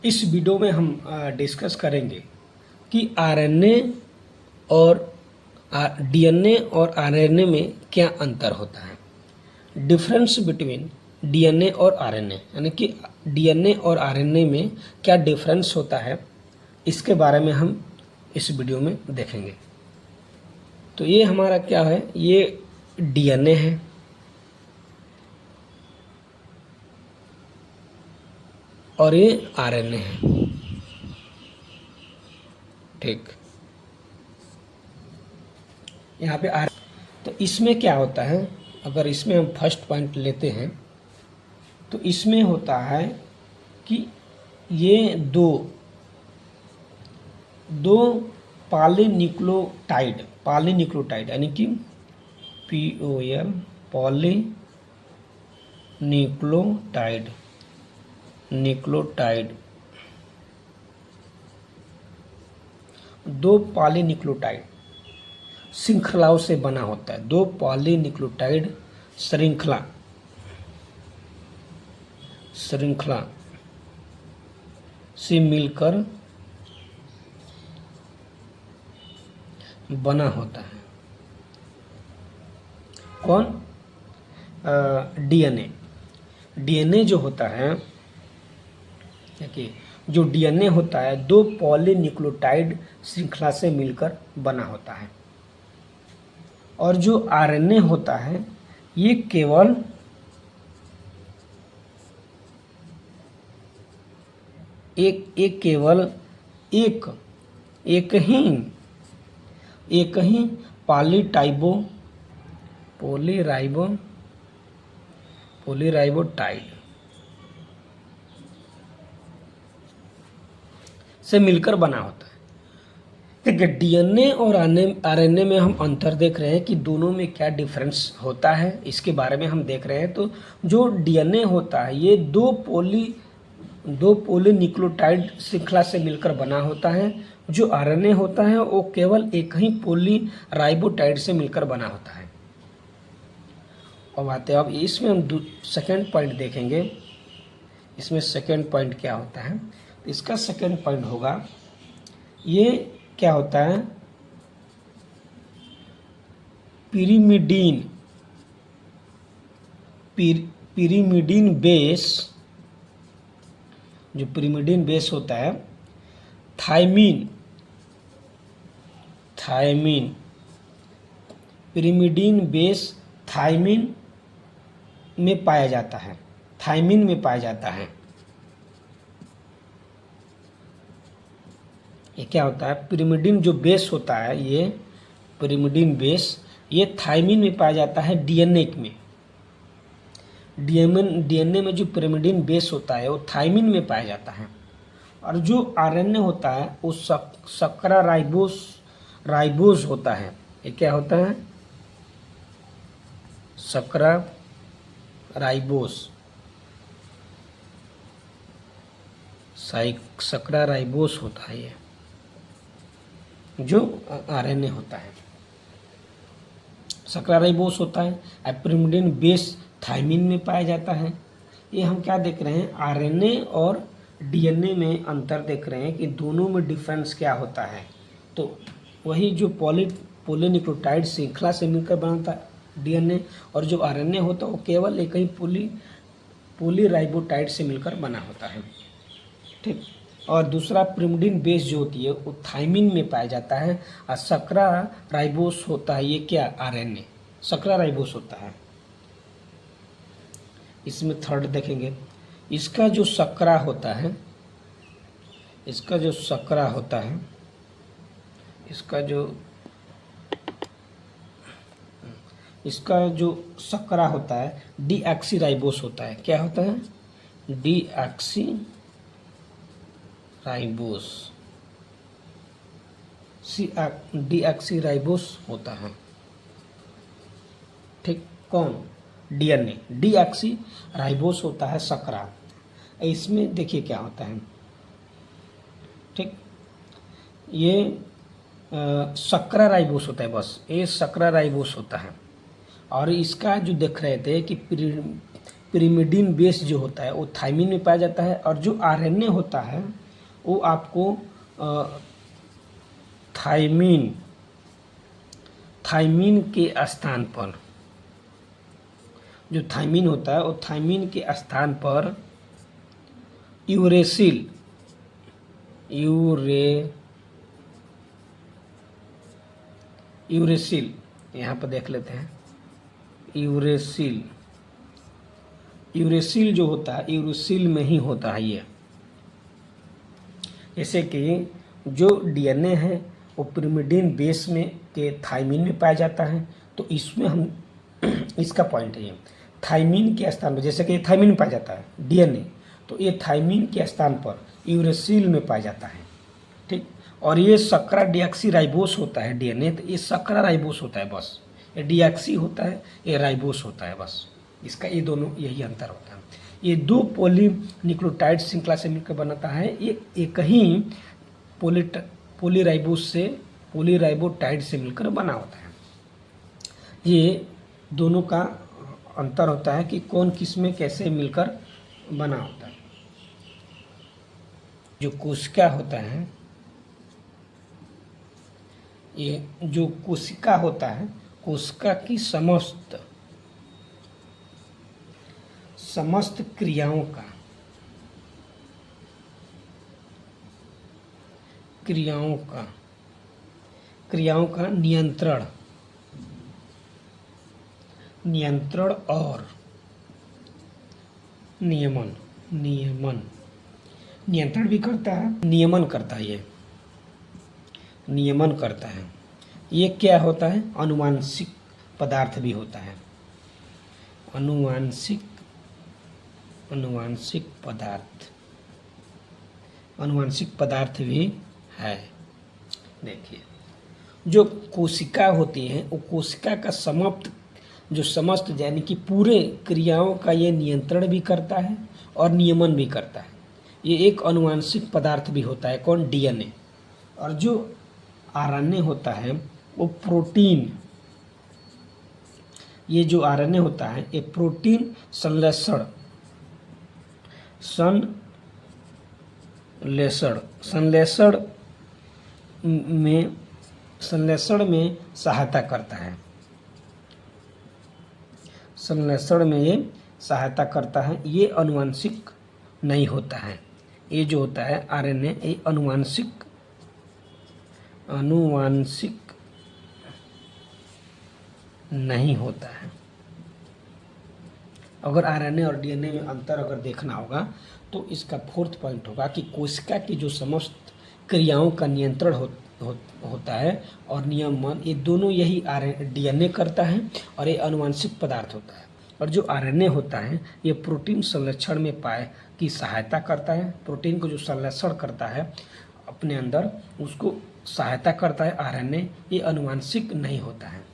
इस वीडियो में हम डिस्कस करेंगे कि आरएनए और डीएनए और आरएनए में क्या अंतर होता है, डिफरेंस बिटवीन डीएनए और आरएनए, यानी कि डीएनए और आरएनए में क्या डिफरेंस होता है, इसके बारे में हम इस वीडियो में देखेंगे। तो ये हमारा क्या है, ये डीएनए है और ये आरएनए है। ठीक, यहाँ पे तो इसमें क्या होता है, अगर इसमें हम फर्स्ट पॉइंट लेते हैं तो इसमें होता है कि ये दो पॉलीन्यूक्लियोटाइड यानी कि POL न्यूक्लियोटाइड दो पॉलीन्यूक्लियोटाइड श्रृंखलाओं से बना होता है। दो पॉलीन्यूक्लियोटाइड श्रृंखला से मिलकर बना होता है। कौन? डीएनए जो होता है, देखिए जो डीएनए होता है दो पॉलीन्यूक्लियोटाइड श्रृंखला से मिलकर बना होता है, और जो आरएनए होता है ये केवल एक ही पॉलीराइबोटाइड से मिलकर बना होता है। देखिए डीएनए और आरएनए में हम अंतर देख रहे हैं कि दोनों में क्या डिफरेंस होता है, इसके बारे में हम देख रहे हैं। तो जो डीएनए होता है ये दो पॉलीन्यूक्लियोटाइड श्रृंखला से मिलकर बना होता है। जो आरएनए होता है वो केवल एक ही पॉलीराइबोटाइड से मिलकर बना होता है। अब आते हैं, अब इसमें हम सेकेंड पॉइंट देखेंगे। इसमें सेकेंड पॉइंट क्या होता है, तो इसका सेकेंड पॉइंट होगा, ये क्या होता है, पिरिमिडीन बेस, जो पिरिमिडीन बेस होता है थायमीन पिरिमिडीन बेस थायमीन में पाया जाता है। ये क्या होता है, पिरिमिडीन जो बेस होता है, ये पिरिमिडीन बेस ये थायमीन में पाया जाता है। डीएनए में जो पिरिमिडीन बेस होता है वो थायमीन में पाया जाता है, और जो आरएनए होता है वो सक्रा राइबोस होता है। ये क्या होता है, सक्रा राइबोस होता है, ये जो आरएनए होता है सक्रा राइबोस होता है। पिरिमिडीन बेस थायमीन में पाया जाता है। ये हम क्या देख रहे हैं, आरएनए और डीएनए में अंतर देख रहे हैं कि दोनों में डिफरेंस क्या होता है। तो वही जो पॉलीन्यूक्लियोटाइड श्रृंखला से मिलकर बनता है डीएनए, और जो आरएनए होता है वो केवल एक ही पॉलीराइबोटाइड से मिलकर बना होता है। ठीक, और दूसरा पिरिमिडीन बेस जो होती है वो थायमीन में पाया जाता है, और सक्रा राइबोस होता है, ये क्या, आरएनए सक्रा राइबोस होता है। इसमें थर्ड देखेंगे, इसका जो सक्रा होता है, इसका जो सक्रा होता है डीऑक्सीराइबोस होता है। क्या होता है, डीऑक्सीराइबोस होता है। ठीक, कौन, डीएनए डीऑक्सीराइबोस होता है सक्रा। इसमें देखिए क्या होता है, ठीक, ये सक्रा राइबोस होता है, बस ये सक्रा राइबोस होता है। और इसका जो देख रहे थे कि पिरिमिडीन बेस जो होता है वो थायमिन में पाया जाता है, और जो आरएनए होता है वो आपको थायमिन के स्थान पर, जो थायमिन होता है वो थायमिन के स्थान पर यूरेसिल यहाँ पर देख लेते हैं। यूरेसिल जो होता है यूरेसिल में ही होता है ये। जैसे कि जो डीएनए है वो पिरिमिडीन बेस में के थायमिन में पाया जाता है, तो इसमें हम इसका पॉइंट है ये, थायमिन के स्थान पर, जैसे कि थायमिन में पाया जाता है डीएनए, तो ये थायमिन के स्थान पर यूरेसिल में पाया जाता है, ठीक। और ये सक्रा डिऑक्सीराइबोस होता है डीएनए, तो ये सक्रा राइबोस होता है बस। ये डिऑक्सी होता है, ये राइबोस होता है बस। इसका ये दोनों यही अंतर होता है। ये दो पॉलीन्यूक्लियोटाइड श्रृंखला से मिलकर बनाता है, ये एक ही पॉलीराइबोटाइड से मिलकर बना होता है। ये दोनों का अंतर होता है कि कौन किस में कैसे मिलकर बना होता है। जो कोशिका होता है, ये जो कोशिका होता है, कोशिका की समस्त क्रियाओं का नियंत्रण और नियंत्रण भी करता है, नियमन करता है। ये क्या होता है? अनुवांशिक पदार्थ भी होता है। अनुवांशिक पदार्थ भी है। देखिए, जो कोशिका होती है वो कोशिका का समस्त यानी कि पूरे क्रियाओं का ये नियंत्रण भी करता है और नियमन भी करता है। ये एक अनुवांशिक पदार्थ भी होता है। कौन? डीएनए। और जो आरएनए होता है वो प्रोटीन, ये जो आरएनए होता है ये प्रोटीन संश्लेषण में सहायता करता है। संश्लेषण में ये सहायता करता है। ये अनुवांशिक नहीं होता है। ये जो होता है आरएनए, ये अनुवांशिक नहीं होता है। अगर आरएनए और डीएनए में अंतर अगर देखना होगा तो इसका फोर्थ पॉइंट होगा कि कोशिका की जो समस्त क्रियाओं का नियंत्रण होता है और नियमन, ये दोनों यही डीएनए करता है और ये अनुवांशिक पदार्थ होता है। और जो आरएनए होता है ये प्रोटीन संश्लेषण में की सहायता करता है। प्रोटीन को जो संश्लेषण करता है अपने अंदर, उसको सहायता करता है आरएनए। ये अनुवांशिक नहीं होता है।